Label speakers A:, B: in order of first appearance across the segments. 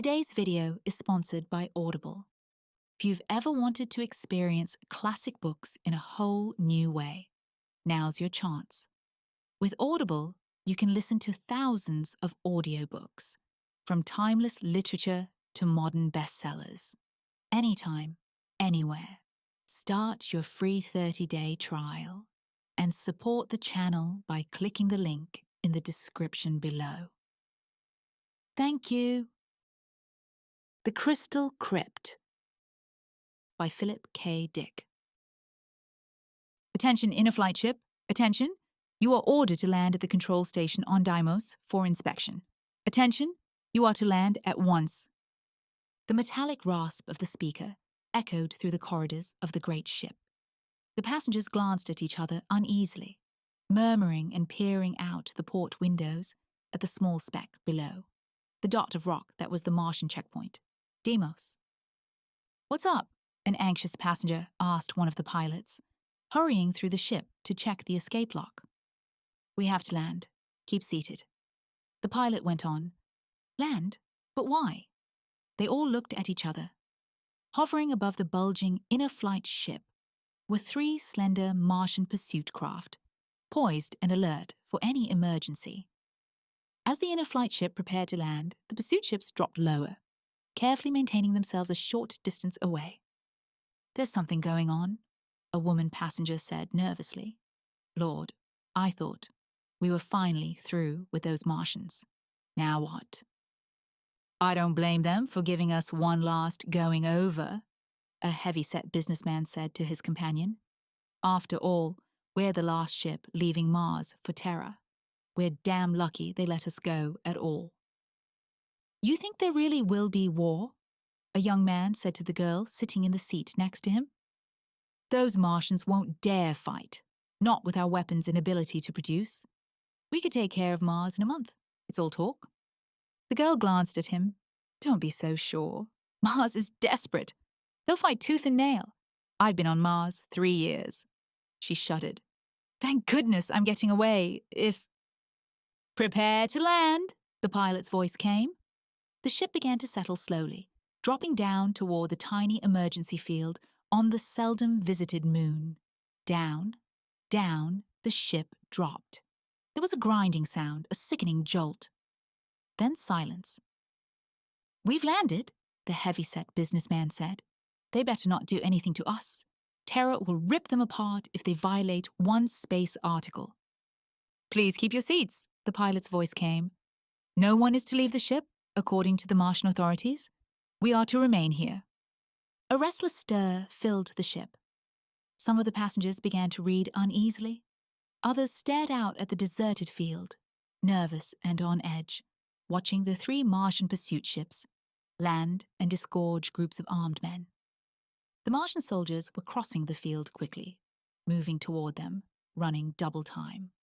A: Today's video is sponsored by Audible. If you've ever wanted to experience classic books in a whole new way, now's your chance. With Audible, you can listen to thousands of audiobooks, from timeless literature to modern bestsellers. Anytime, anywhere. Start your free 30-day trial and support the channel by clicking the link in the description below. Thank you. The Crystal Crypt by Philip K. Dick. Attention, inner-flight ship. Attention, you are ordered to land at the control station on Deimos for inspection. Attention, you are to land at once. The metallic rasp of the speaker echoed through the corridors of the great ship. The passengers glanced at each other uneasily, murmuring and peering out the port windows at the small speck below, the dot of rock that was the Martian checkpoint. Deimos. "What's up?" an anxious passenger asked one of the pilots, hurrying through the ship to check the escape lock. "We have to land. Keep seated." The pilot went on. "Land? But why?" They all looked at each other. Hovering above the bulging inner-flight ship were three slender Martian pursuit craft, poised and alert for any emergency. As the inner-flight ship prepared to land, the pursuit ships dropped lower, carefully maintaining themselves a short distance away. "There's something going on," a woman passenger said nervously. "Lord, I thought we were finally through with those Martians. Now what?" "I don't blame them for giving us one last going over," a heavy-set businessman said to his companion. "After all, we're the last ship leaving Mars for Terra. We're damn lucky they let us go at all." "You think there really will be war?" a young man said to the girl sitting in the seat next to him. "Those Martians won't dare fight, not with our weapons and ability to produce. We could take care of Mars in a month. It's all talk." The girl glanced at him. "Don't be so sure. Mars is desperate. They'll fight tooth and nail. I've been on Mars 3 years. She shuddered. "Thank goodness I'm getting away, if—" "Prepare to land," the pilot's voice came. The ship began to settle slowly, dropping down toward the tiny emergency field on the seldom visited moon. Down, down, the ship dropped. There was a grinding sound, a sickening jolt. Then silence. "We've landed," the heavy-set businessman said. "They better not do anything to us. Terra will rip them apart if they violate one space article." "Please keep your seats," the pilot's voice came. "No one is to leave the ship, according to the Martian authorities. We are to remain here." A restless stir filled the ship. Some of the passengers began to read uneasily. Others stared out at the deserted field, nervous and on edge, watching the 3 Martian pursuit ships land and disgorge groups of armed men. The Martian soldiers were crossing the field quickly, moving toward them, running double time.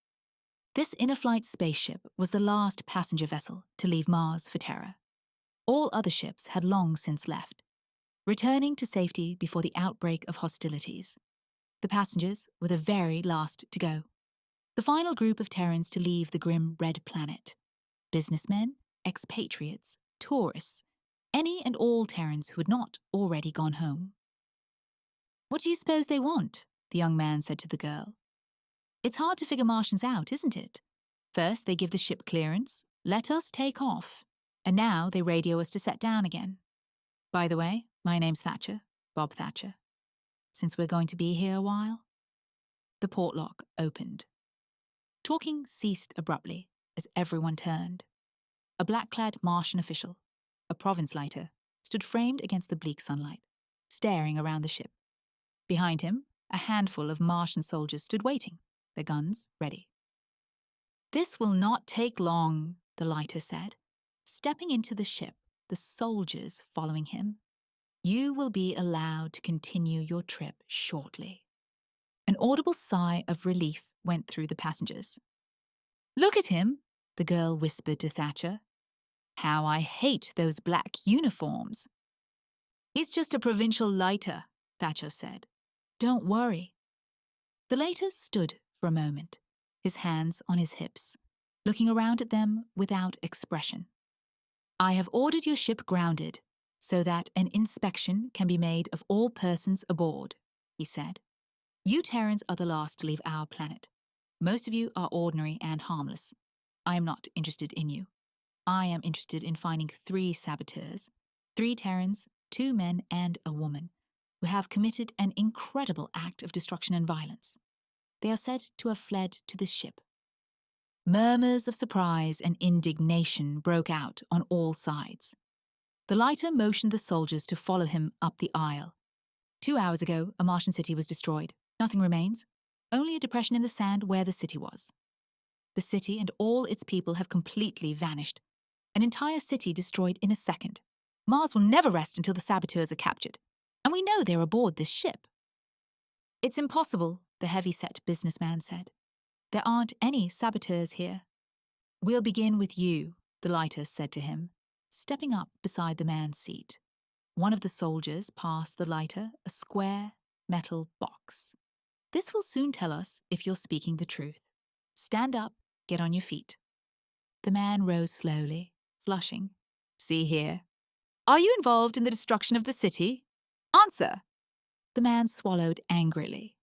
A: This inner-flight spaceship was the last passenger vessel to leave Mars for Terra. All other ships had long since left, returning to safety before the outbreak of hostilities. The passengers were the very last to go. The final group of Terrans to leave the grim red planet. Businessmen, expatriates, tourists, any and all Terrans who had not already gone home. "What do you suppose they want?" the young man said to the girl. "It's hard to figure Martians out, isn't it? First they give the ship clearance, let us take off, and now they radio us to set down again. By the way, my name's Thatcher, Bob Thatcher. Since we're going to be here a while." The port lock opened. Talking ceased abruptly as everyone turned. A black-clad Martian official, a province lighter, stood framed against the bleak sunlight, staring around the ship. Behind him, a handful of Martian soldiers stood waiting, their guns ready. "This will not take long," the lighter said, stepping into the ship, the soldiers following him. "You will be allowed to continue your trip shortly." An audible sigh of relief went through the passengers. "Look at him," the girl whispered to Thatcher. "How I hate those black uniforms." "He's just a provincial lighter," Thatcher said. "Don't worry." The lighter stood for a moment, his hands on his hips, looking around at them without expression. I have ordered your ship grounded so that an inspection can be made of all persons aboard, he said. You Terrans are the last to leave our planet. Most of you are ordinary and harmless. I am not interested in you. I am interested in finding 3 saboteurs, 3 Terrans, 2 men and a woman, who have committed an incredible act of destruction and violence. They are said to have fled to this ship. Murmurs of surprise and indignation broke out on all sides. The lighter motioned the soldiers to follow him up the aisle. 2 hours ago, a Martian city was destroyed. Nothing remains, only a depression in the sand where the city was. The city and all its people have completely vanished. An entire city destroyed in a second. Mars will never rest until the saboteurs are captured. And we know they're aboard this ship. It's impossible, the heavy-set businessman said. There aren't any saboteurs here. We'll begin with you, the lighter said to him, stepping up beside the man's seat. One of the soldiers passed the lighter a square metal box. This will soon tell us if you're speaking the truth. Stand up, get on your feet. The man rose slowly, flushing. See here. Are you involved in the destruction of the city? Answer. The man swallowed angrily.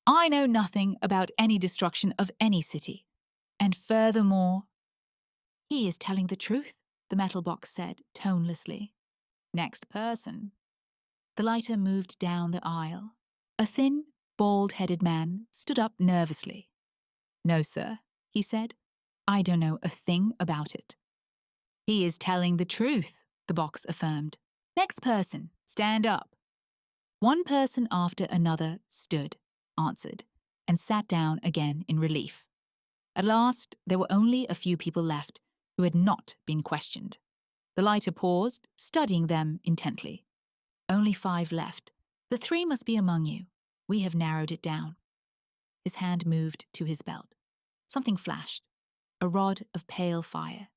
A: I know nothing about any destruction of any city. And furthermore, he is telling the truth, the metal box said tonelessly. Next person. The lighter moved down the aisle. A thin, bald-headed man stood up nervously. No, sir, he said. I don't know a thing about it. He is telling the truth, the box affirmed. Next person, stand up. One person after another stood, answered, and sat down again in relief. At last, there were only a few people left who had not been questioned. The lighter paused, studying them intently. Only 5 left. The 3 must be among you. We have narrowed it down. His hand moved to his belt. Something flashed. A rod of pale fire.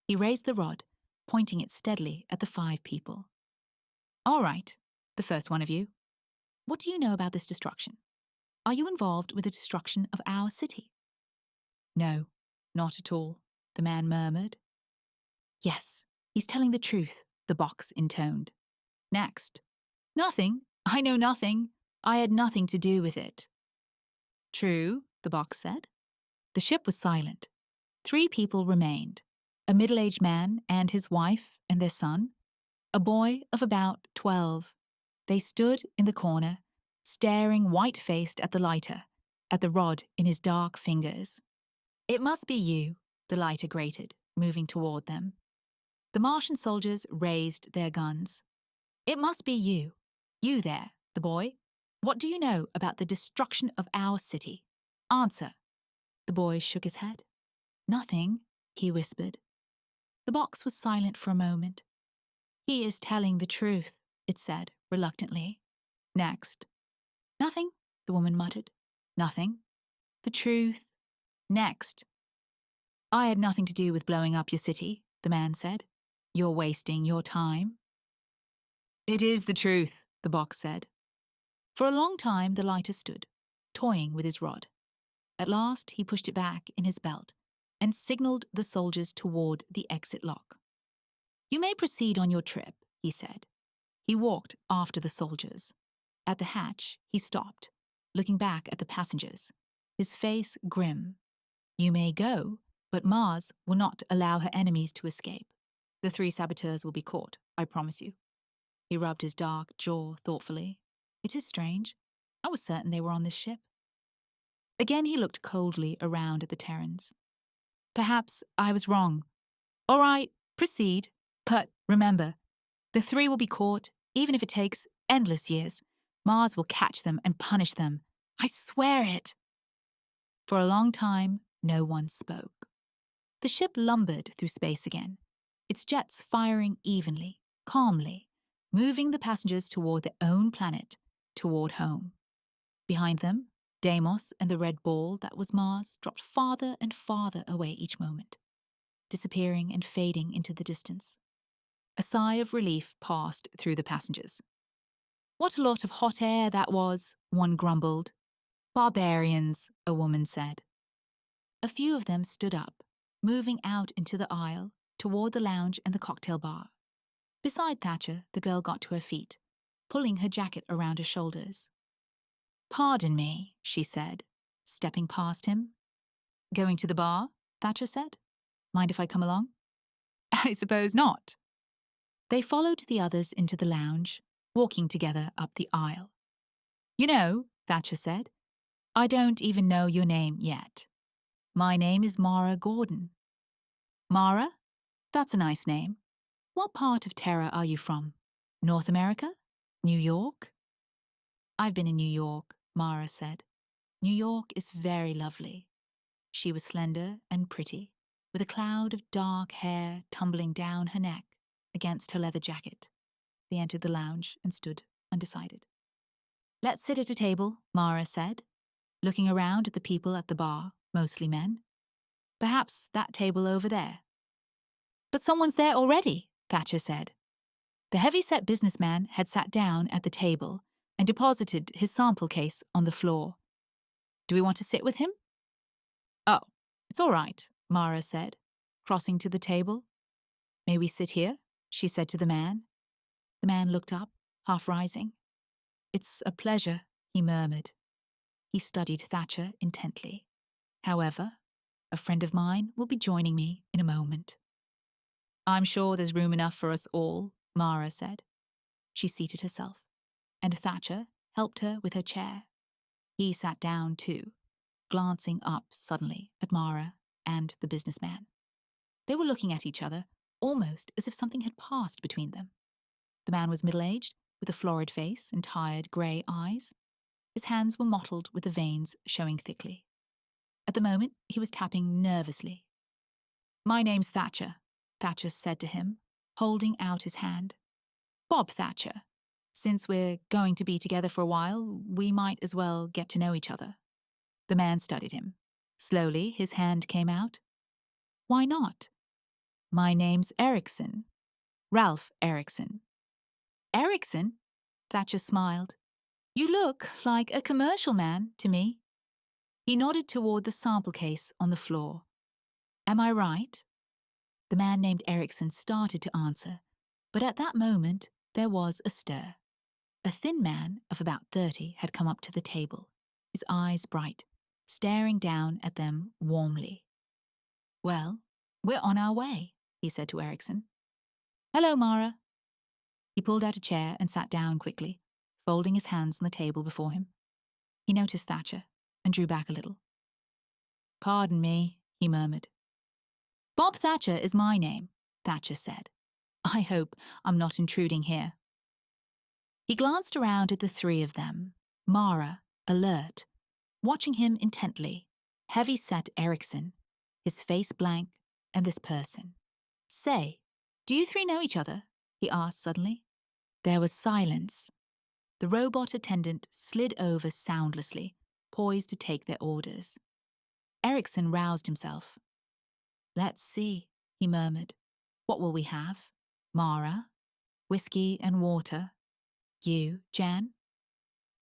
A: He raised the rod, pointing it steadily at the 5 people. All right, the first one of you. What do you know about this destruction? Are you involved with the destruction of our city? No, not at all, the man murmured. Yes, he's telling the truth, the box intoned. Next. Nothing. I know nothing. I had nothing to do with it. True, the box said. The ship was silent. 3 people remained. A middle-aged man and his wife and their son. A boy of about 12. They stood in the corner, staring white-faced at the lighter, at the rod in his dark fingers. It must be you, the lighter grated, moving toward them. The Martian soldiers raised their guns. It must be you. You there, the boy. What do you know about the destruction of our city? Answer. The boy shook his head. Nothing, he whispered. The box was silent for a moment. He is telling the truth, it said, reluctantly. Next. Nothing, the woman muttered. Nothing. The truth. Next. I had nothing to do with blowing up your city, the man said. You're wasting your time. It is the truth, the box said. For a long time the lighter stood, toying with his rod. At last he pushed it back in his belt and signaled the soldiers toward the exit lock. You may proceed on your trip, he said. He walked after the soldiers. At the hatch, he stopped, looking back at the passengers, his face grim. You may go, but Mars will not allow her enemies to escape. The 3 saboteurs will be caught, I promise you. He rubbed his dark jaw thoughtfully. It is strange. I was certain they were on this ship. Again he looked coldly around at the Terrans. Perhaps I was wrong. All right, proceed. But remember, the 3 will be caught, even if it takes endless years. Mars will catch them and punish them. I swear it. For a long time, no one spoke. The ship lumbered through space again, its jets firing evenly, calmly, moving the passengers toward their own planet, toward home. Behind them, Deimos and the red ball that was Mars dropped farther and farther away each moment, disappearing and fading into the distance. A sigh of relief passed through the passengers. What a lot of hot air that was, one grumbled. Barbarians, a woman said. A few of them stood up, moving out into the aisle, toward the lounge and the cocktail bar. Beside Thatcher, the girl got to her feet, pulling her jacket around her shoulders. "Pardon me," she said, stepping past him. "Going to the bar?" Thatcher said. "Mind if I come along?" "I suppose not." They followed the others into the lounge, walking together up the aisle. "You know," Thatcher said, "I don't even know your name yet. My name is Mara Gordon." "Mara? That's a nice name. What part of Terra are you from? North America? New York?" "I've been in New York," Mara said. "New York is very lovely." She was slender and pretty, with a cloud of dark hair tumbling down her neck against her leather jacket. They entered the lounge and stood undecided. "Let's sit at a table," Mara said, looking around at the people at the bar, mostly men. "Perhaps that table over there." "But someone's there already," Thatcher said. The heavy-set businessman had sat down at the table and deposited his sample case on the floor. "Do we want to sit with him?" "Oh, it's all right," Mara said, crossing to the table. "May we sit here?" she said to the man. The man looked up, half rising. "It's a pleasure," he murmured. He studied Thatcher intently. "However, a friend of mine will be joining me in a moment." "I'm sure there's room enough for us all," Mara said. She seated herself, and Thatcher helped her with her chair. He sat down too, glancing up suddenly at Mara and the businessman. They were looking at each other, almost as if something had passed between them. The man was middle-aged, with a florid face and tired grey eyes. His hands were mottled with the veins showing thickly. At the moment, he was tapping nervously. "My name's Thatcher," Thatcher said to him, holding out his hand. "Bob Thatcher. Since we're going to be together for a while, we might as well get to know each other." The man studied him. Slowly, his hand came out. "Why not?" "My name's Erickson. Ralph Erickson." "Erickson?" Thatcher smiled. "You look like a commercial man to me." He nodded toward the sample case on the floor. "Am I right?" The man named Erickson started to answer, but at that moment there was a stir. A thin man of about 30 had come up to the table, his eyes bright, staring down at them warmly. "Well, we're on our way," he said to Erickson. "Hello, Mara." He pulled out a chair and sat down quickly, folding his hands on the table before him. He noticed Thatcher and drew back a little. "Pardon me," he murmured. "Bob Thatcher is my name," Thatcher said. "I hope I'm not intruding here." He glanced around at the three of them, Mara, alert, watching him intently, heavy-set Erickson, his face blank, and this person. "Say, do you three know each other?" he asked suddenly. There was silence. The robot attendant slid over soundlessly, poised to take their orders. Erickson roused himself. "Let's see," he murmured. "What will we have? Mara? Whiskey and water. You, Jan?"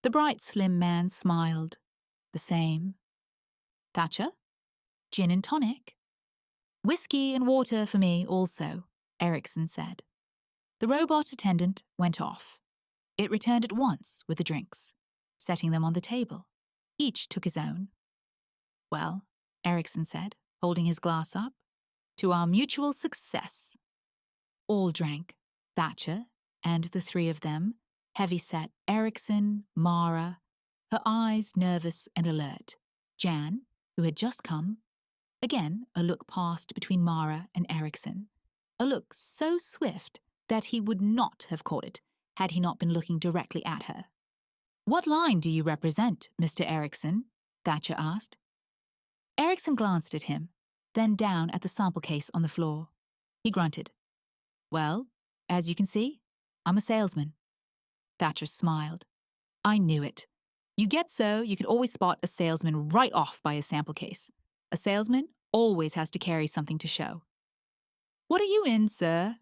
A: The bright, slim man smiled. "The same." "Thatcher? Gin and tonic?" "Whiskey and water for me also," Erickson said. The robot attendant went off. It returned at once with the drinks, setting them on the table. Each took his own. "Well," Erickson said, holding his glass up, "to our mutual success." All drank, Thatcher and the three of them, heavy-set Erickson, Mara, her eyes nervous and alert, Jan, who had just come. Again, a look passed between Mara and Erickson, a look so swift that he would not have caught it had he not been looking directly at her. "What line do you represent, Mr. Erickson?" Thatcher asked. Erickson glanced at him, then down at the sample case on the floor. He grunted. "Well, as you can see, I'm a salesman." Thatcher smiled. "I knew it. You get so you can always spot a salesman right off by his sample case. A salesman always has to carry something to show." "What are you in, sir?"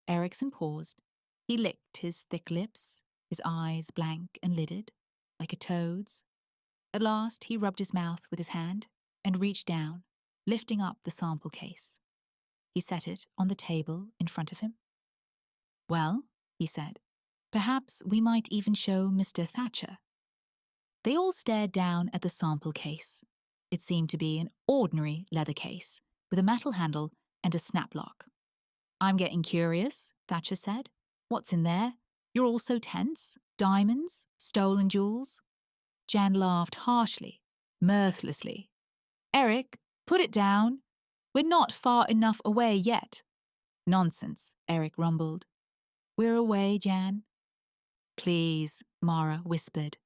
A: Erickson paused. He licked his thick lips, his eyes blank and lidded, like a toad's. At last he rubbed his mouth with his hand and reached down, lifting up the sample case. He set it on the table in front of him. Well, he said, perhaps we might even show Mr. Thatcher. They all stared down at the sample case. It seemed to be an ordinary leather case with a metal handle and a snap lock. I'm getting curious, Thatcher said. What's in there? You're all so tense. Diamonds? Stolen jewels? Jan laughed harshly, mirthlessly. Eric, put it down. We're not far enough away yet. Nonsense, Eric rumbled. We're away, Jan. Please, Mara whispered.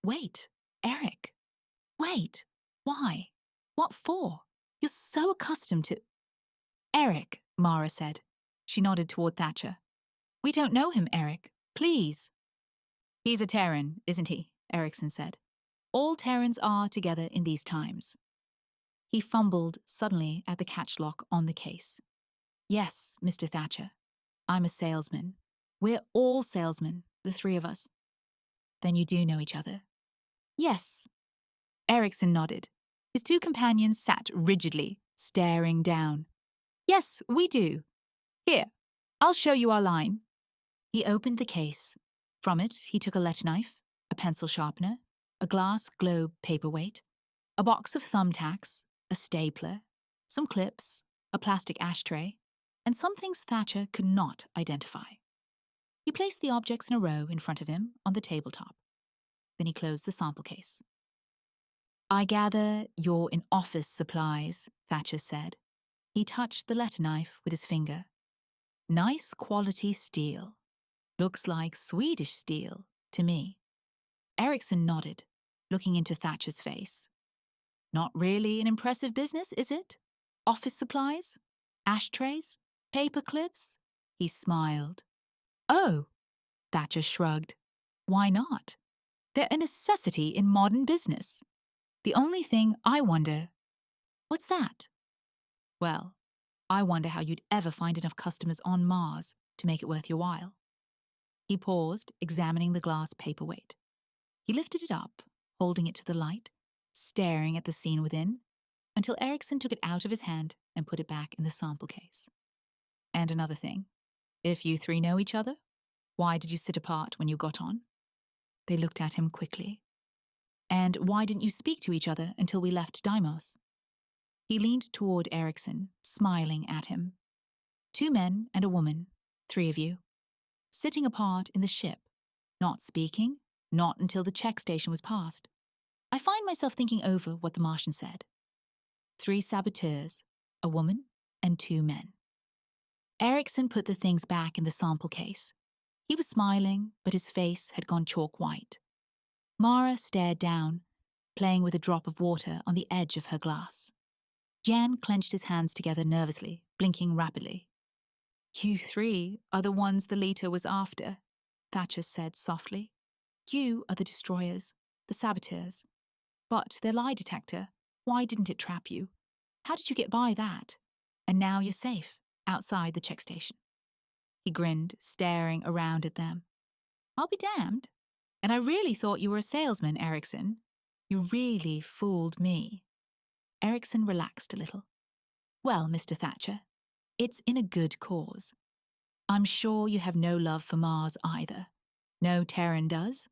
A: Wait, Eric. Wait. Why? What for? You're so accustomed to... Eric, Mara said. She nodded toward Thatcher. We don't know him, Eric. Please. He's a Terran, isn't he? Erickson said. All Terrans are together in these times. He fumbled suddenly at the catch lock on the case. Yes, Mr. Thatcher. I'm a salesman. We're all salesmen, the three of us. Then you do know each other. Yes. Erickson nodded. His two companions sat rigidly, staring down. Yes, we do. Here, I'll show you our line. He opened the case. From it, he took a letter knife, a pencil sharpener, a glass globe paperweight, a box of thumbtacks, a stapler, some clips, a plastic ashtray, and some things Thatcher could not identify. He placed the objects in a row in front of him on the tabletop. Then he closed the sample case. I gather you're in office supplies, Thatcher said. He touched the letter knife with his finger. Nice quality steel. Looks like Swedish steel to me. Erickson nodded, looking into Thatcher's face. Not really an impressive business, is it? Office supplies? Ashtrays? Paper clips? He smiled. Oh, Thatcher shrugged. Why not? They're a necessity in modern business. The only thing I wonder... What's that? Well, I wonder how you'd ever find enough customers on Mars to make it worth your while. He paused, examining the glass paperweight. He lifted it up, holding it to the light, staring at the scene within, until Erickson took it out of his hand and put it back in the sample case. And another thing, if you three know each other, why did you sit apart when you got on? They looked at him quickly. And why didn't you speak to each other until we left Deimos? He leaned toward Erickson, smiling at him. 2 men and a woman, 3 of you, sitting apart in the ship, not speaking, not until the check station was passed. I find myself thinking over what the Martian said. 3 saboteurs, a woman and 2 men. Erickson put the things back in the sample case. He was smiling, but his face had gone chalk white. Mara stared down, playing with a drop of water on the edge of her glass. Jan clenched his hands together nervously, blinking rapidly. You 3 are the ones the leader was after, Thatcher said softly. You are the destroyers, the saboteurs. But their lie detector, why didn't it trap you? How did you get by that? And now you're safe, outside the check station. He grinned, staring around at them. I'll be damned. And I really thought you were a salesman, Erickson. You really fooled me. Erickson relaxed a little. Well, Mr. Thatcher, it's in a good cause. I'm sure you have no love for Mars either. No Terran does.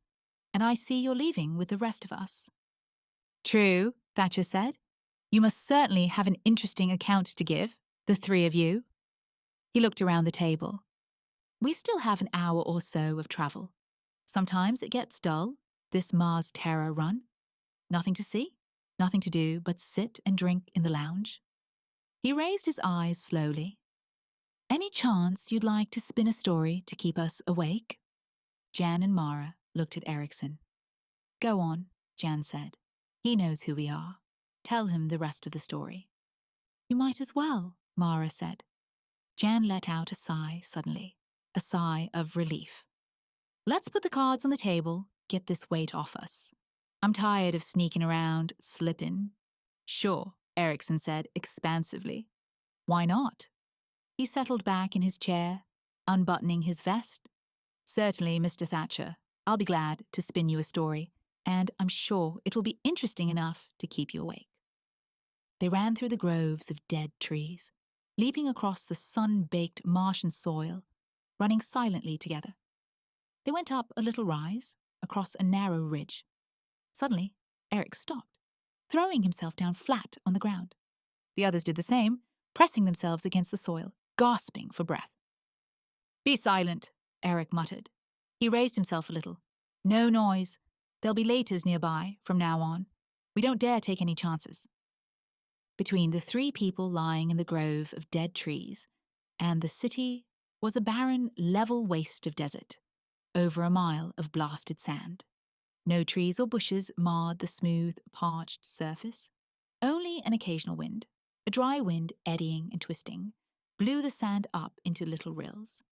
A: And I see you're leaving with the rest of us. True, Thatcher said. You must certainly have an interesting account to give, the 3 of you. He looked around the table. We still have an hour or so of travel. Sometimes it gets dull, this Mars Terror run. Nothing to see, nothing to do but sit and drink in the lounge. He raised his eyes slowly. Any chance you'd like to spin a story to keep us awake? Jan and Mara looked at Erickson. Go on, Jan said. He knows who we are. Tell him the rest of the story. You might as well, Mara said. Jan let out a sigh suddenly, a sigh of relief. Let's put the cards on the table, get this weight off us. I'm tired of sneaking around, slipping. Sure, Erickson said expansively. Why not? He settled back in his chair, unbuttoning his vest. Certainly, Mr. Thatcher. I'll be glad to spin you a story, and I'm sure it will be interesting enough to keep you awake. They ran through the groves of dead trees. leaping across the sun-baked Martian soil, running silently together. They went up a little rise, across a narrow ridge. Suddenly, Eric stopped, throwing himself down flat on the ground. The others did the same, pressing themselves against the soil, gasping for breath. "Be silent," Eric muttered. He raised himself a little. "No noise. There'll be laters nearby from now on. We don't dare take any chances." Between the three people lying in the grove of dead trees and the city was a barren, level waste of desert, over a mile of blasted sand. No trees or bushes marred the smooth, parched surface. Only an occasional wind, a dry wind eddying and twisting, blew the sand up into little rills.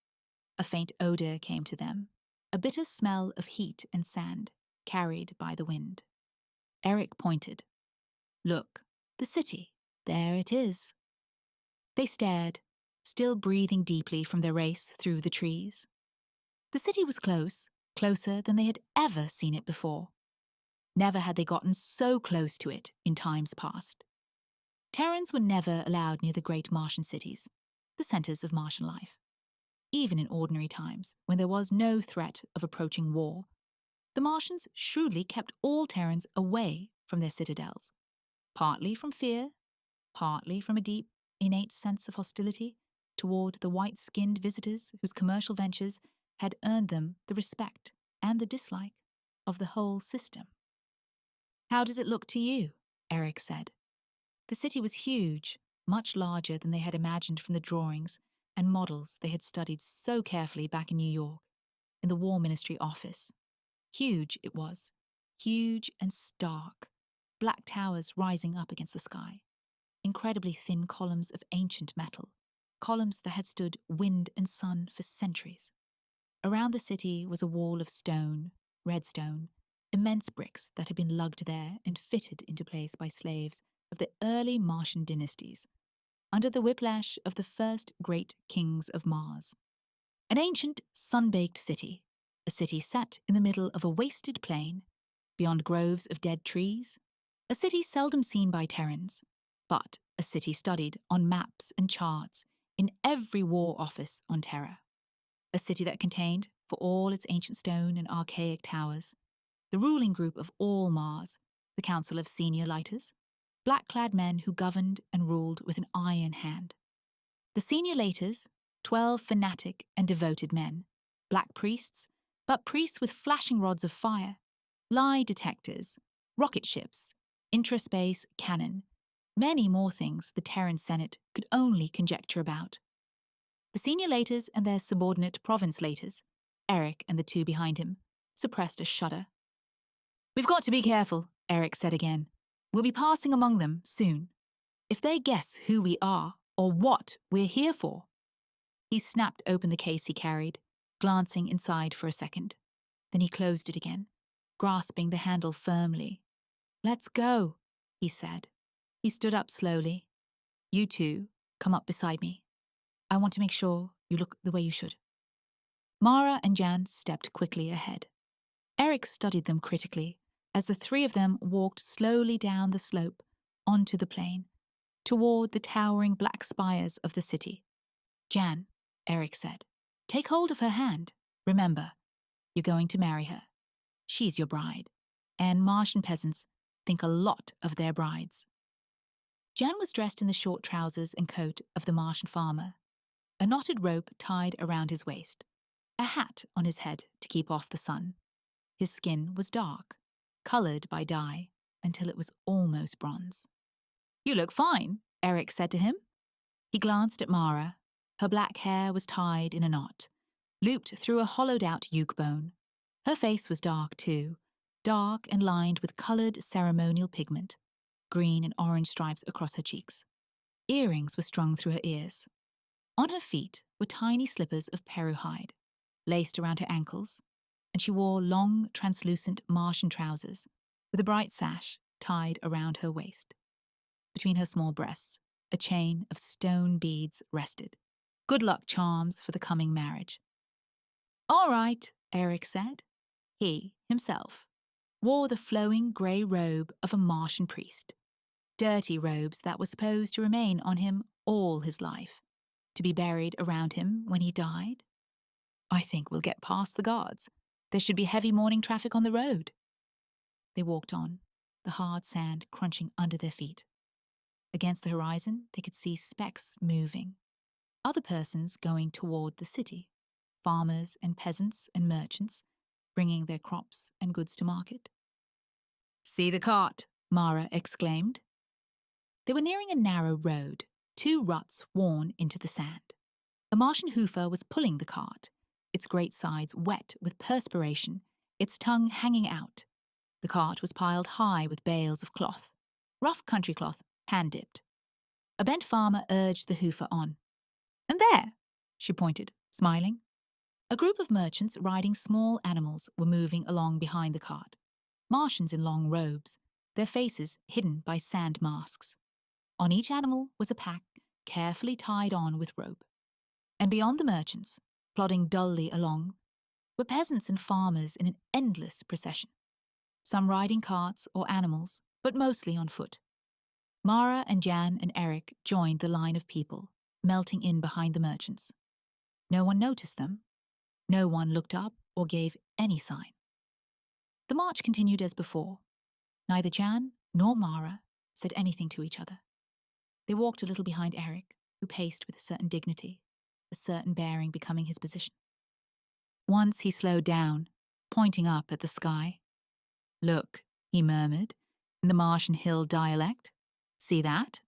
A: A faint odor came to them, a bitter smell of heat and sand, carried by the wind. Eric pointed. "Look, the city. There it is." They stared, still breathing deeply from their race through the trees. The city was close, closer than they had ever seen it before. Never had they gotten so close to it in times past. Terrans were never allowed near the great Martian cities, the centers of Martian life. Even in ordinary times, when there was no threat of approaching war, the Martians shrewdly kept all Terrans away from their citadels, partly from fear, partly from a deep, innate sense of hostility toward the white-skinned visitors whose commercial ventures had earned them the respect and the dislike of the whole system. "How does it look to you?" Eric said. The city was huge, much larger than they had imagined from the drawings and models they had studied so carefully back in New York, in the War Ministry office. Huge it was, huge and stark, black towers rising up against the sky, incredibly thin columns of ancient metal, columns that had stood wind and sun for centuries. Around the city was a wall of stone, red stone, immense bricks that had been lugged there and fitted into place by slaves of the early Martian dynasties, under the whiplash of the first great kings of Mars. An ancient, sun-baked city, a city set in the middle of a wasted plain, beyond groves of dead trees, a city seldom seen by Terrans, but a city studied on maps and charts in every war office on Terra. A city that contained, for all its ancient stone and archaic towers, the ruling group of all Mars, the Council of Senior Lighters, black-clad men who governed and ruled with an iron hand. The Senior Lighters, 12 fanatic and devoted men, black priests, but priests with flashing rods of fire, lie detectors, rocket ships, intraspace cannon, many more things the Terran Senate could only conjecture about. The Senior Lighters and their subordinate province Lighters, Eric and the two behind him, suppressed a shudder. "We've got to be careful," Eric said again. "We'll be passing among them soon. If they guess who we are or what we're here for..." He snapped open the case he carried, glancing inside for a second. Then he closed it again, grasping the handle firmly. "Let's go," he said. He stood up slowly. "You two, come up beside me. I want to make sure you look the way you should." Mara and Jan stepped quickly ahead. Eric studied them critically as the three of them walked slowly down the slope onto the plain, toward the towering black spires of the city. "Jan," Eric said, "take hold of her hand. Remember, you're going to marry her. She's your bride, and Martian peasants think a lot of their brides." Jan was dressed in the short trousers and coat of the Martian farmer, a knotted rope tied around his waist, a hat on his head to keep off the sun. His skin was dark, colored by dye until it was almost bronze. "You look fine," Eric said to him. He glanced at Mara. Her black hair was tied in a knot, looped through a hollowed-out uke bone. Her face was dark too, dark and lined with colored ceremonial pigment, green and orange stripes across her cheeks. Earrings were strung through her ears. On her feet were tiny slippers of Peru hide, laced around her ankles, and she wore long, translucent Martian trousers with a bright sash tied around her waist. Between her small breasts, a chain of stone beads rested. Good luck charms for the coming marriage. "All right," Eric said. He, himself, wore the flowing grey robe of a Martian priest, dirty robes that were supposed to remain on him all his life, to be buried around him when he died? I think we'll get past the guards. There should be heavy morning traffic on the road. They walked on, the hard sand crunching under their feet. Against the horizon, they could see specks moving. Other persons going toward the city, farmers and peasants and merchants, bringing their crops and goods to market. "See the cart," Mara exclaimed. They were nearing a narrow road, 2 ruts worn into the sand. A Martian hoofer was pulling the cart, its great sides wet with perspiration, its tongue hanging out. The cart was piled high with bales of cloth, rough country cloth, hand-dipped. A bent farmer urged the hoofer on. "And there," she pointed, smiling. A group of merchants riding small animals were moving along behind the cart, Martians in long robes, their faces hidden by sand masks. On each animal was a pack carefully tied on with rope. And beyond the merchants, plodding dully along, were peasants and farmers in an endless procession, some riding carts or animals, but mostly on foot. Mara and Jan and Eric joined the line of people, melting in behind the merchants. No one noticed them. No one looked up or gave any sign. The march continued as before. Neither Jan nor Mara said anything to each other. They walked a little behind Eric, who paced with a certain dignity, a certain bearing becoming his position. Once he slowed down, pointing up at the sky. "Look," he murmured, in the Martian hill dialect. "See that?"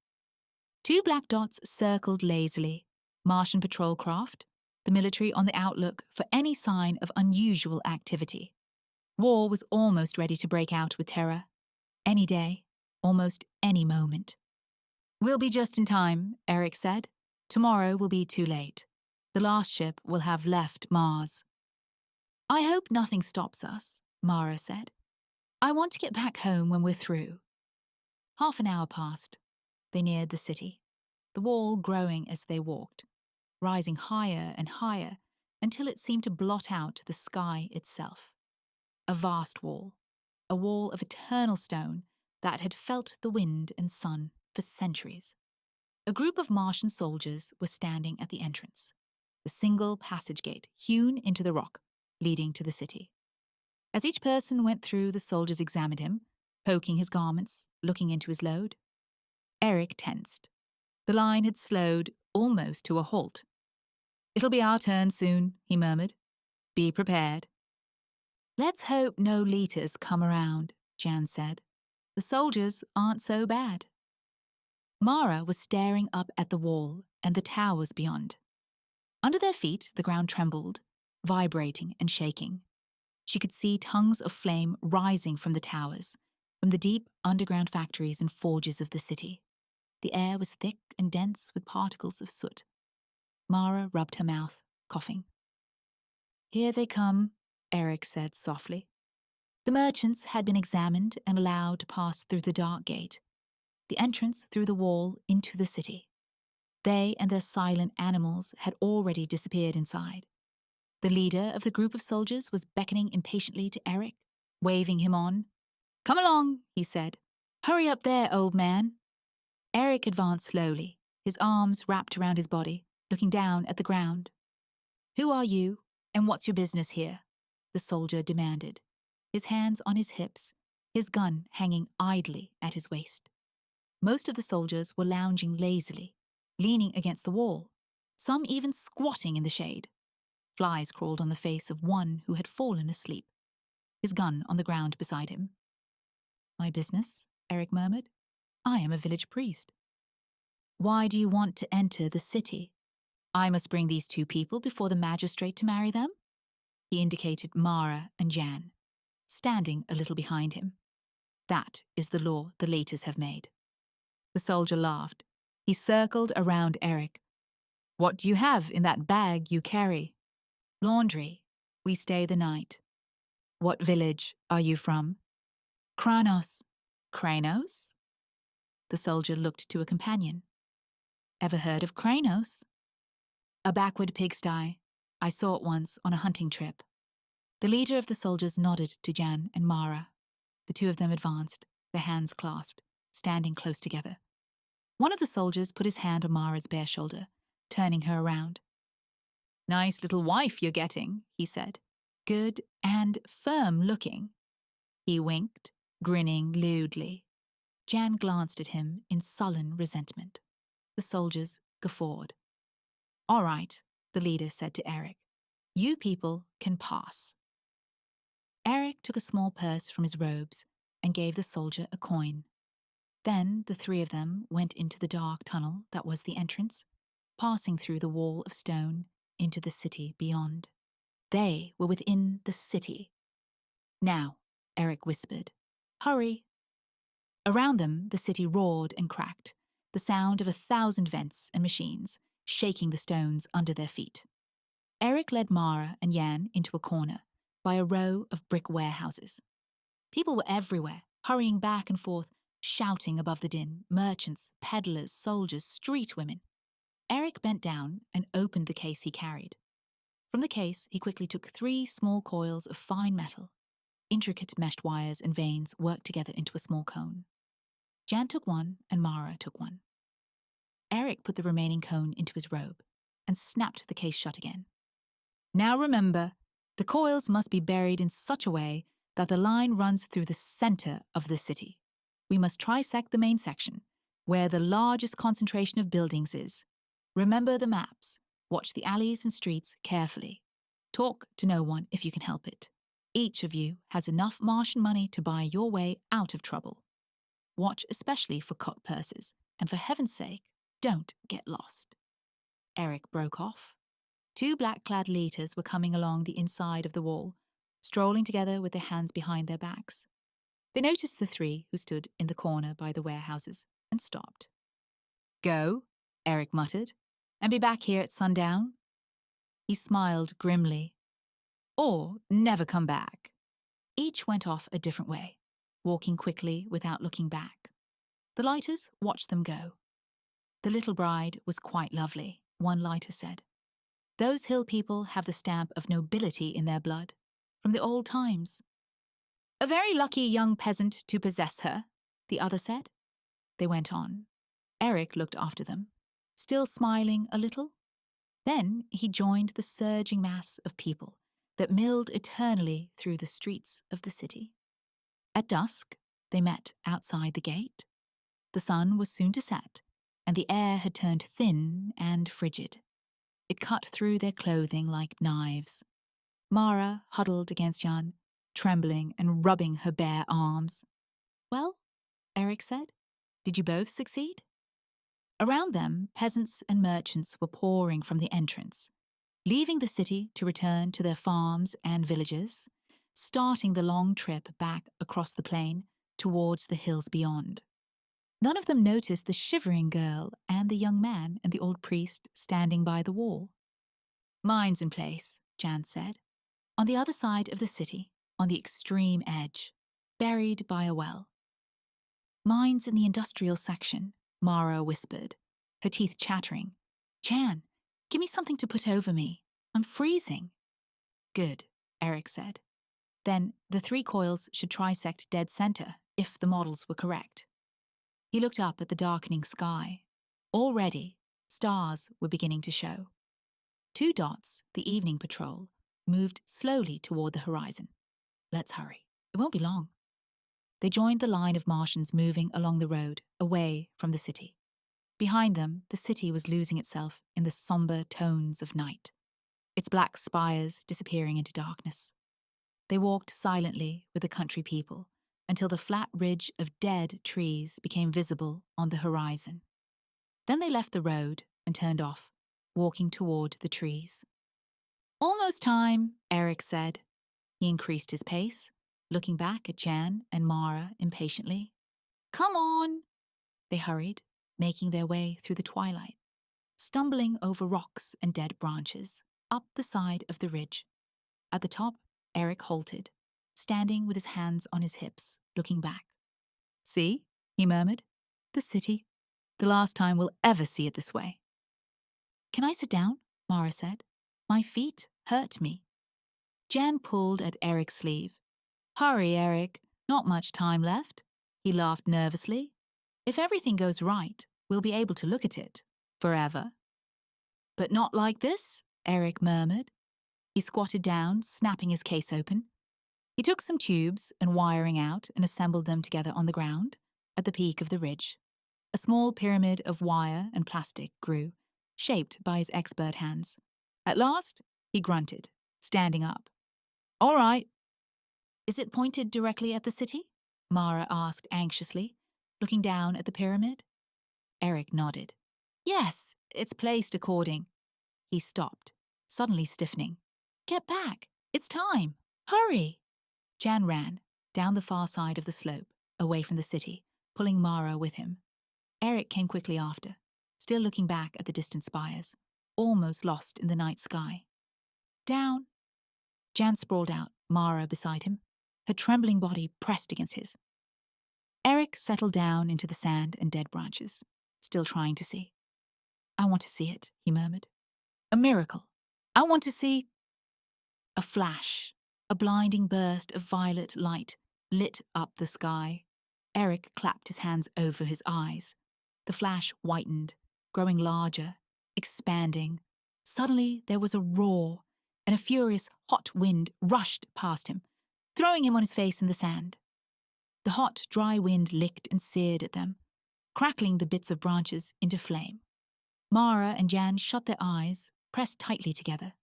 A: 2 black dots circled lazily, Martian patrol craft, the military on the outlook for any sign of unusual activity. War was almost ready to break out with terror. Any day, almost any moment. "We'll be just in time," Eric said. "Tomorrow will be too late. The last ship will have left Mars." "I hope nothing stops us," Mara said. "I want to get back home when we're through." Half an hour passed. They neared the city, the wall growing as they walked, rising higher and higher until it seemed to blot out the sky itself. A vast wall, a wall of eternal stone that had felt the wind and sun for centuries. A group of Martian soldiers were standing at the entrance, the single passage gate hewn into the rock, leading to the city. As each person went through, the soldiers examined him, poking his garments, looking into his load. Eric tensed. The line had slowed almost to a halt. "It'll be our turn soon," he murmured. "Be prepared." "Let's hope no leeters come around," Jan said. "The soldiers aren't so bad." Mara was staring up at the wall and the towers beyond. Under their feet, the ground trembled, vibrating and shaking. She could see tongues of flame rising from the towers, from the deep underground factories and forges of the city. The air was thick and dense with particles of soot. Mara rubbed her mouth, coughing. "Here they come," Eric said softly. The merchants had been examined and allowed to pass through the dark gate, the entrance through the wall into the city. They and their silent animals had already disappeared inside. The leader of the group of soldiers was beckoning impatiently to Eric, waving him on. "Come along," he said. "Hurry up there, old man." Eric advanced slowly, his arms wrapped around his body, looking down at the ground. "Who are you, and what's your business here?" the soldier demanded, his hands on his hips, his gun hanging idly at his waist. Most of the soldiers were lounging lazily, leaning against the wall, some even squatting in the shade. Flies crawled on the face of one who had fallen asleep, his gun on the ground beside him. "My business?" Eric murmured. "I am a village priest." "Why do you want to enter the city?" "I must bring these 2 people before the magistrate to marry them." He indicated Mara and Jan, standing a little behind him. "That is the law the leaders have made." The soldier laughed. He circled around Eric. "What do you have in that bag you carry?" "Laundry. We stay the night." "What village are you from?" "Kranos." "Kranos?" The soldier looked to a companion. "Ever heard of Kranos?" "A backward pigsty. I saw it once on a hunting trip." The leader of the soldiers nodded to Jan and Mara. The 2 of them advanced, their hands clasped, standing close together. One of the soldiers put his hand on Mara's bare shoulder, turning her around. "Nice little wife you're getting," he said. "Good and firm-looking." He winked, grinning lewdly. Jan glanced at him in sullen resentment. The soldiers guffawed. "All right," the leader said to Eric. "You people can pass." Eric took a small purse from his robes and gave the soldier a coin. Then the three of them went into the dark tunnel that was the entrance, passing through the wall of stone into the city beyond. They were within the city. "Now," Eric whispered. "Hurry." Around them, the city roared and cracked, the sound of 1,000 vents and machines shaking the stones under their feet. Eric led Mara and Jan into a corner by a row of brick warehouses. People were everywhere, hurrying back and forth, shouting above the din, merchants, peddlers, soldiers, street women. Eric bent down and opened the case he carried. From the case, he quickly took 3 small coils of fine metal. Intricate meshed wires and veins worked together into a small cone. Jan took one and Mara took one. Eric put the remaining cone into his robe and snapped the case shut again. "Now remember, the coils must be buried in such a way that the line runs through the center of the city. We must trisect the main section, where the largest concentration of buildings is. Remember the maps. Watch the alleys and streets carefully. Talk to no one if you can help it. Each of you has enough Martian money to buy your way out of trouble. Watch especially for cut purses, and for heaven's sake, don't get lost." Eric broke off. 2 black-clad leaders were coming along the inside of the wall, strolling together with their hands behind their backs. They noticed the 3 who stood in the corner by the warehouses and stopped. "Go," Eric muttered, "and be back here at sundown." He smiled grimly. "Or never come back." Each went off a different way, walking quickly without looking back. The lighters watched them go. "The little bride was quite lovely," one lighter said. "Those hill people have the stamp of nobility in their blood, from the old times." "A very lucky young peasant to possess her," the other said. They went on. Eric looked after them, still smiling a little. Then he joined the surging mass of people that milled eternally through the streets of the city. At dusk, they met outside the gate. The sun was soon to set, and the air had turned thin and frigid. It cut through their clothing like knives. Mara huddled against Jan, trembling and rubbing her bare arms. "Well," Eric said, "did you both succeed?" Around them, peasants and merchants were pouring from the entrance, leaving the city to return to their farms and villages, starting the long trip back across the plain towards the hills beyond. None of them noticed the shivering girl and the young man and the old priest standing by the wall. "Mine's in place," Jan said. "On the other side of the city, on the extreme edge, buried by a well." "Mine's in the industrial section," Mara whispered, her teeth chattering. "Jan, give me something to put over me. I'm freezing." "Good," Eric said. "Then the 3 coils should trisect dead center, if the models were correct." He looked up at the darkening sky. Already, stars were beginning to show. 2 dots, the evening patrol, moved slowly toward the horizon. "Let's hurry. It won't be long." They joined the line of Martians moving along the road, away from the city. Behind them, the city was losing itself in the somber tones of night, its black spires disappearing into darkness. They walked silently with the country people until the flat ridge of dead trees became visible on the horizon. Then they left the road and turned off, walking toward the trees. "Almost time," Eric said. He increased his pace, looking back at Jan and Mara impatiently. "Come on!" They hurried, making their way through the twilight, stumbling over rocks and dead branches, up the side of the ridge. At the top, Eric halted, standing with his hands on his hips, looking back. "See," he murmured, "the city. The last time we'll ever see it this way." "Can I sit down?" Mara said. "My feet hurt me." Jan pulled at Eric's sleeve. "Hurry, Eric. Not much time left." He laughed nervously. "If everything goes right, we'll be able to look at it forever. But not like this, Eric murmured. He squatted down, snapping his case open. He took some tubes and wiring out and assembled them together on the ground at the peak of the ridge. A small pyramid of wire and plastic grew, shaped by his expert hands. At last, he grunted, standing up. All right. Is it pointed directly at the city? Mara asked anxiously, looking down at the pyramid. Eric nodded. Yes, it's placed according. He stopped, suddenly stiffening. Get back! It's time! Hurry! Jan ran, down the far side of the slope, away from the city, pulling Mara with him. Eric came quickly after, still looking back at the distant spires, almost lost in the night sky. Down! Jan sprawled out, Mara beside him, her trembling body pressed against his. Eric settled down into the sand and dead branches, still trying to see. I want to see it, he murmured. A miracle. I want to see... A flash, a blinding burst of violet light, lit up the sky. Eric clapped his hands over his eyes. The flash whitened, growing larger, expanding. Suddenly there was a roar, and a furious, hot wind rushed past him, throwing him on his face in the sand. The hot, dry wind licked and seared at them, crackling the bits of branches into flame. Mara and Jan shut their eyes, pressed tightly together.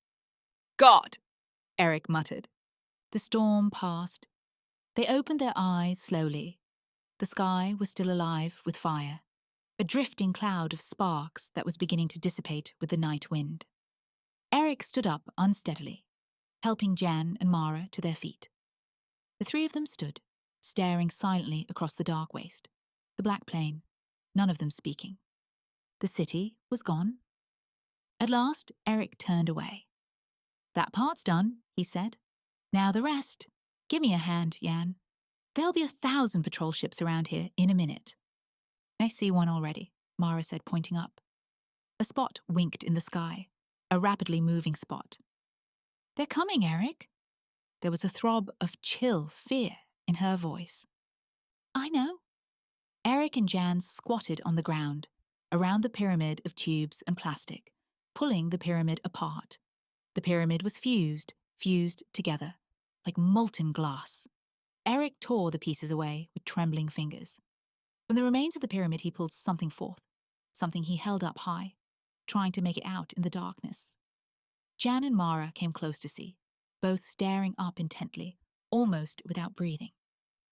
A: God! Eric muttered. The storm passed. They opened their eyes slowly. The sky was still alive with fire, a drifting cloud of sparks that was beginning to dissipate with the night wind. Eric stood up unsteadily, helping Jan and Mara to their feet. The three of them stood, staring silently across the dark waste, the black plain, none of them speaking. The city was gone. At last, Eric turned away. That part's done, he said. Now the rest. Give me a hand, Jan. There'll be 1,000 patrol ships around here in a minute. I see one already, Mara said, pointing up. A spot winked in the sky, a rapidly moving spot. They're coming, Eric. There was a throb of chill fear in her voice. I know. Eric and Jan squatted on the ground, around the pyramid of tubes and plastic, pulling the pyramid apart. The pyramid was fused together, like molten glass. Eric tore the pieces away with trembling fingers. From the remains of the pyramid he pulled something forth, something he held up high, trying to make it out in the darkness. Jan and Mara came close to see, both staring up intently, almost without breathing.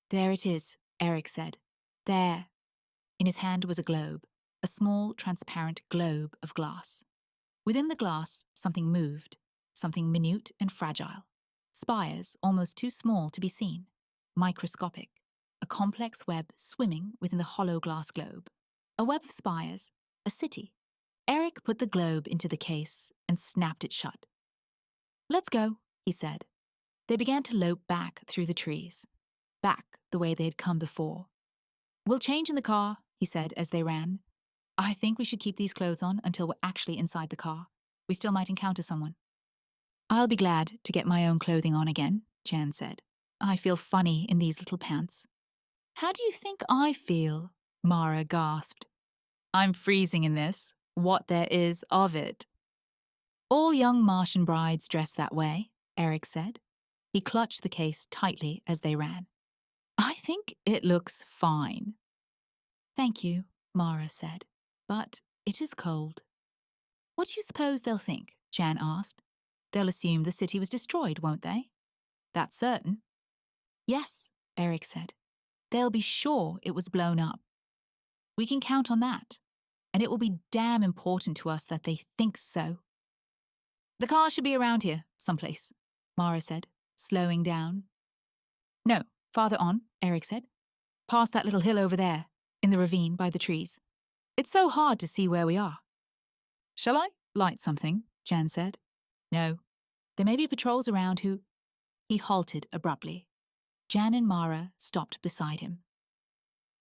A: There it is, Eric said. There. In his hand was a globe, a small, transparent globe of glass. Within the glass, something moved, something minute and fragile. Spires almost too small to be seen, microscopic, a complex web swimming within the hollow glass globe. A web of spires, a city. Eric put the globe into the case and snapped it shut. Let's go, he said. They began to lope back through the trees, back the way they had come before. We'll change in the car, he said as they ran. I think we should keep these clothes on until we're actually inside the car. We still might encounter someone. I'll be glad to get my own clothing on again, Jan said. I feel funny in these little pants. How do you think I feel? Mara gasped. I'm freezing in this, what there is of it. All young Martian brides dress that way, Eric said. He clutched the case tightly as they ran. I think it looks fine. Thank you, Mara said, but it is cold. What do you suppose they'll think? Jan asked. They'll assume the city was destroyed, won't they? That's certain. Yes, Eric said. They'll be sure it was blown up. We can count on that, and it will be damn important to us that they think so. The car should be around here, someplace, Mara said, slowing down. No, farther on, Eric said. Past that little hill over there, in the ravine by the trees. It's so hard to see where we are. Shall I light something? Jan said. No, there may be patrols around who... He halted abruptly. Jan and Mara stopped beside him.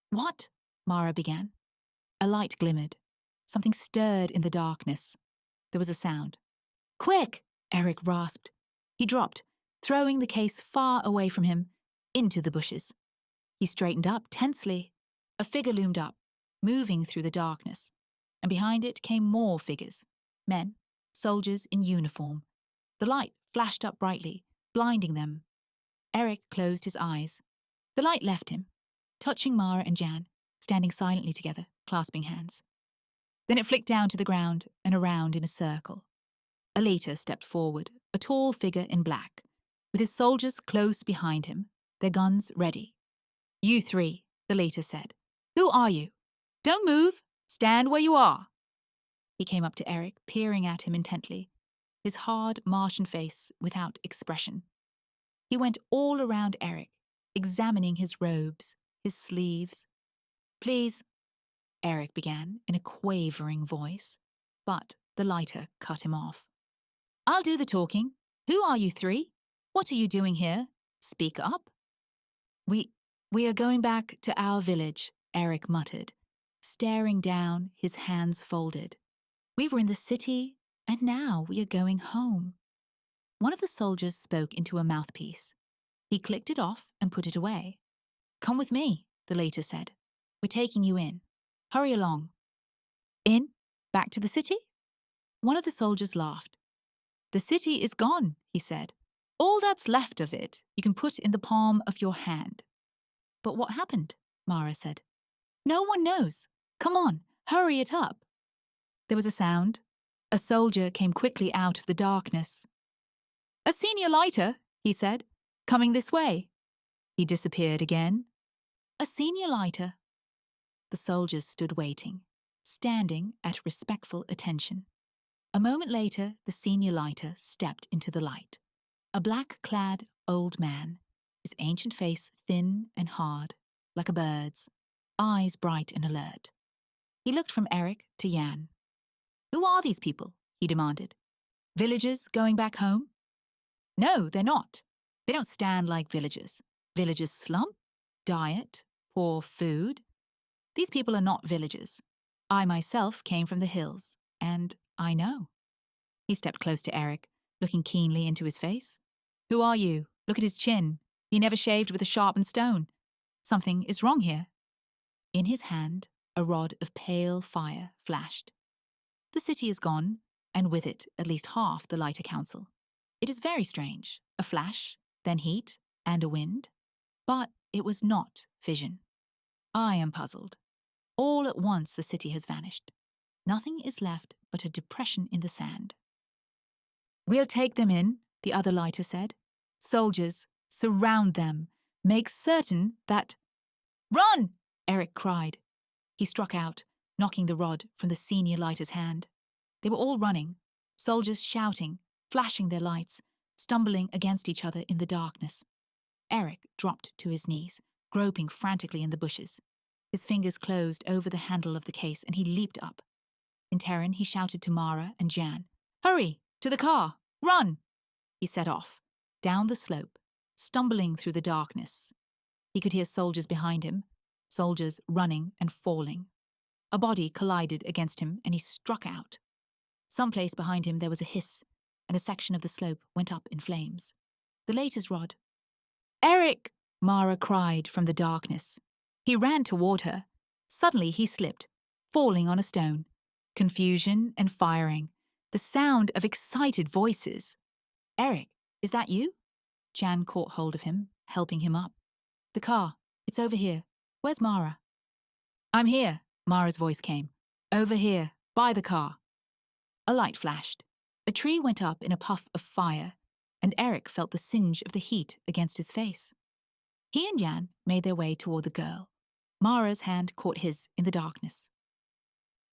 A: What? Mara began. A light glimmered. Something stirred in the darkness. There was a sound. Quick! Eric rasped. He dropped, throwing the case far away from him, into the bushes. He straightened up tensely. A figure loomed up, moving through the darkness, and behind it came more figures, men, soldiers in uniform. The light flashed up brightly, blinding them. Eric closed his eyes. The light left him, touching Mara and Jan, standing silently together, clasping hands. Then it flicked down to the ground and around in a circle. A leader stepped forward, a tall figure in black, with his soldiers close behind him, their guns ready. "You three," the leader said. "Who are you? Don't move. Stand where you are." He came up to Eric, peering at him intently, his hard Martian face without expression. He went all around Eric, examining his robes, his sleeves. "Please," Eric began in a quavering voice, but the lighter cut him off. "I'll do the talking. Who are you three? What are you doing here? Speak up." We are going back to our village," Eric muttered, staring down, his hands folded. "We were in the city, and now we are going home." One of the soldiers spoke into a mouthpiece. He clicked it off and put it away. "Come with me," the leader said. "We're taking you in. Hurry along." "In? Back to the city?" One of the soldiers laughed. "The city is gone," he said. "All that's left of it you can put in the palm of your hand." "But what happened?" Mara said. "No one knows. Come on, hurry it up." There was a sound. A soldier came quickly out of the darkness. "A senior lighter," he said, "coming this way." He disappeared again. "A senior lighter." The soldiers stood waiting, standing at respectful attention. A moment later, the senior lighter stepped into the light. A black-clad old man, his ancient face thin and hard, like a bird's, eyes bright and alert. He looked from Eric to Jan. "Who are these people?" he demanded. "Villagers going back home?" "No, they're not. They don't stand like villagers. Villagers slump, diet, poor food. These people are not villagers. I myself came from the hills, and I know." He stepped close to Eric, looking keenly into his face. "Who are you? Look at his chin. He never shaved with a sharpened stone. Something is wrong here." In his hand, a rod of pale fire flashed. "The city is gone, and with it at least half the lighter council. It is very strange. A flash, then heat, and a wind. But it was not fission. I am puzzled. All at once the city has vanished. Nothing is left but a depression in the sand." "We'll take them in," the other lighter said. "Soldiers, surround them. Make certain that—" "Run!" Eric cried. He struck out, knocking the rod from the senior lighter's hand. They were all running, soldiers shouting, flashing their lights, stumbling against each other in the darkness. Eric dropped to his knees, groping frantically in the bushes. His fingers closed over the handle of the case, and he leaped up. In Terran, he shouted to Mara and Jan, "Hurry! To the car! Run!" He set off, down the slope, stumbling through the darkness. He could hear soldiers behind him, soldiers running and falling. A body collided against him, and he struck out. Someplace behind him there was a hiss, and a section of the slope went up in flames. The latest rod. "Eric!" Mara cried from the darkness. He ran toward her. Suddenly he slipped, falling on a stone. Confusion and firing. The sound of excited voices. "Eric, is that you?" Jan caught hold of him, helping him up. "The car. It's over here. Where's Mara?" "I'm here," Mara's voice came. "Over here, by the car." A light flashed. A tree went up in a puff of fire, and Eric felt the singe of the heat against his face. He and Jan made their way toward the girl. Mara's hand caught his in the darkness.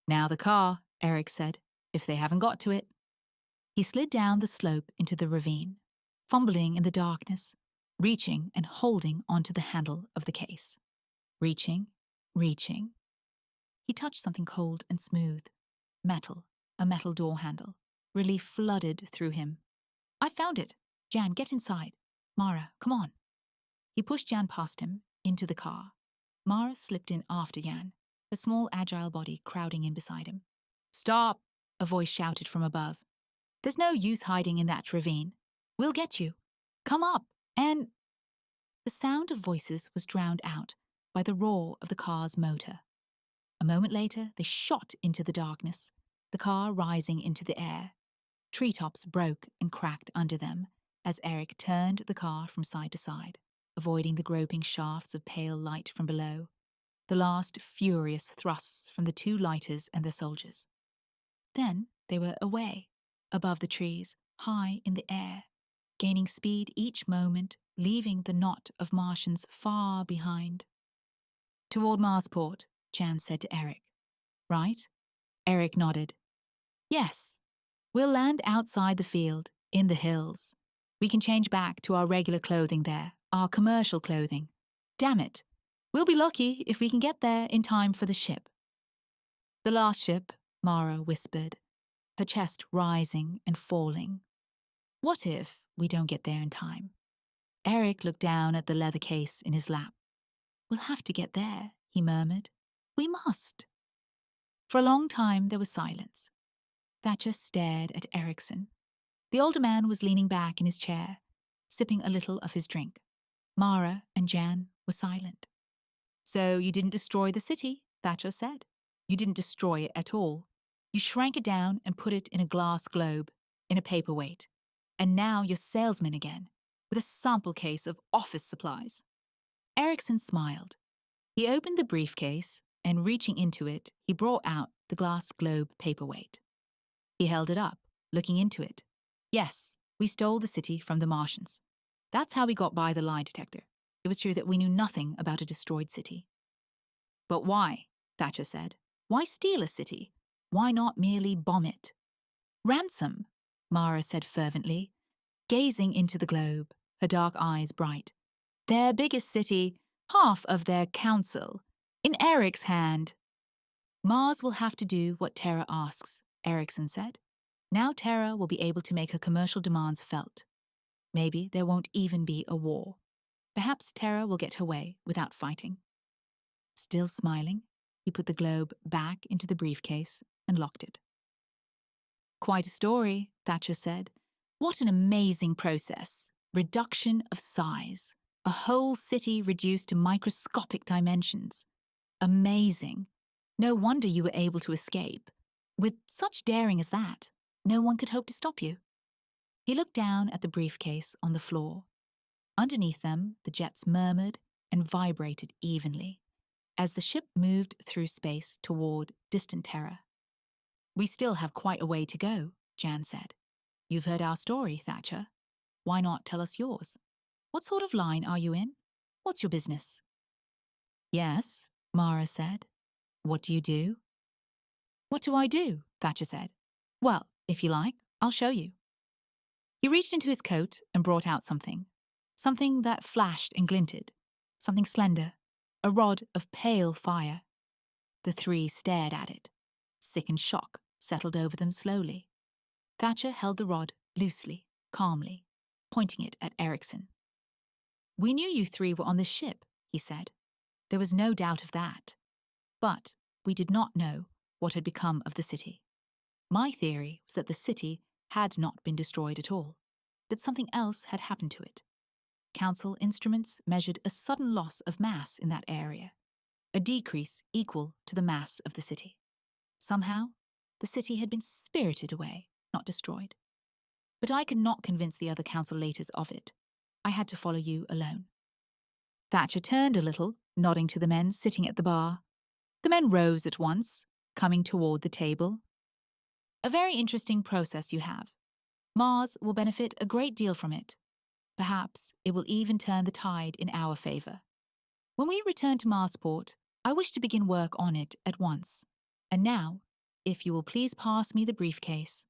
A: "Now the car," Eric said, "if they haven't got to it." He slid down the slope into the ravine, fumbling in the darkness, reaching and holding onto the handle of the case. Reaching, reaching. He touched something cold and smooth. Metal, a metal door handle. Relief flooded through him. "I found it. Jan, get inside. Mara, come on." He pushed Jan past him, into the car. Mara slipped in after Jan, her small, agile body crowding in beside him. "Stop!" a voice shouted from above. "There's no use hiding in that ravine. We'll get you. Come up, and—" The sound of voices was drowned out by the roar of the car's motor. A moment later, they shot into the darkness, the car rising into the air. Treetops broke and cracked under them as Eric turned the car from side to side, avoiding the groping shafts of pale light from below, the last furious thrusts from the two lighters and their soldiers. Then they were away, above the trees, high in the air, gaining speed each moment, leaving the knot of Martians far behind. "Toward Marsport," Jan said to Eric. "Right?" Eric nodded. "Yes. We'll land outside the field, in the hills. We can change back to our regular clothing there, our commercial clothing. Damn it. We'll be lucky if we can get there in time for the ship." "The last ship," Mara whispered, her chest rising and falling. "What if we don't get there in time?" Eric looked down at the leather case in his lap. "We'll have to get there," he murmured. "We must." For a long time there was silence. Thatcher stared at Erickson. The older man was leaning back in his chair, sipping a little of his drink. Mara and Jan were silent. "So you didn't destroy the city," Thatcher said. "You didn't destroy it at all. You shrank it down and put it in a glass globe, in a paperweight. And now you're salesman again, with a sample case of office supplies." Erickson smiled. He opened the briefcase, and reaching into it, he brought out the glass globe paperweight. He held it up, looking into it. "Yes, we stole the city from the Martians. That's how we got by the lie detector. It was true that we knew nothing about a destroyed city." "But why?" Thatcher said. "Why steal a city? Why not merely bomb it?" "Ransom," Mara said fervently, gazing into the globe, her dark eyes bright. "Their biggest city, half of their council, in Eric's hand." "Mars will have to do what Terra asks," Erickson said. "Now Terra will be able to make her commercial demands felt. Maybe there won't even be a war. Perhaps Terra will get her way without fighting." Still smiling, he put the globe back into the briefcase and locked it. "Quite a story," Thatcher said. "What an amazing process. Reduction of size. A whole city reduced to microscopic dimensions. Amazing. No wonder you were able to escape. With such daring as that, no one could hope to stop you." He looked down at the briefcase on the floor. Underneath them, the jets murmured and vibrated evenly as the ship moved through space toward distant Terra. "We still have quite a way to go," Jan said. "You've heard our story, Thatcher. Why not tell us yours? What sort of line are you in? What's your business?" "Yes," Mara said. "What do you do?" "What do I do?" Thatcher said. "Well, if you like, I'll show you." He reached into his coat and brought out something. Something that flashed and glinted. Something slender. A rod of pale fire. The three stared at it. Sickened shock settled over them slowly. Thatcher held the rod loosely, calmly, pointing it at Erickson. "We knew you three were on this ship," he said. "There was no doubt of that. But we did not know what had become of the city. My theory was that the city had not been destroyed at all, that something else had happened to it. Council instruments measured a sudden loss of mass in that area, a decrease equal to the mass of the city. Somehow, the city had been spirited away, not destroyed. But I could not convince the other councillators of it. I had to follow you alone." Thatcher turned a little, nodding to the men sitting at the bar. The men rose at once, coming toward the table. "A very interesting process you have. Mars will benefit a great deal from it. Perhaps it will even turn the tide in our favor. When we return to Marsport, I wish to begin work on it at once. And now, if you will please pass me the briefcase,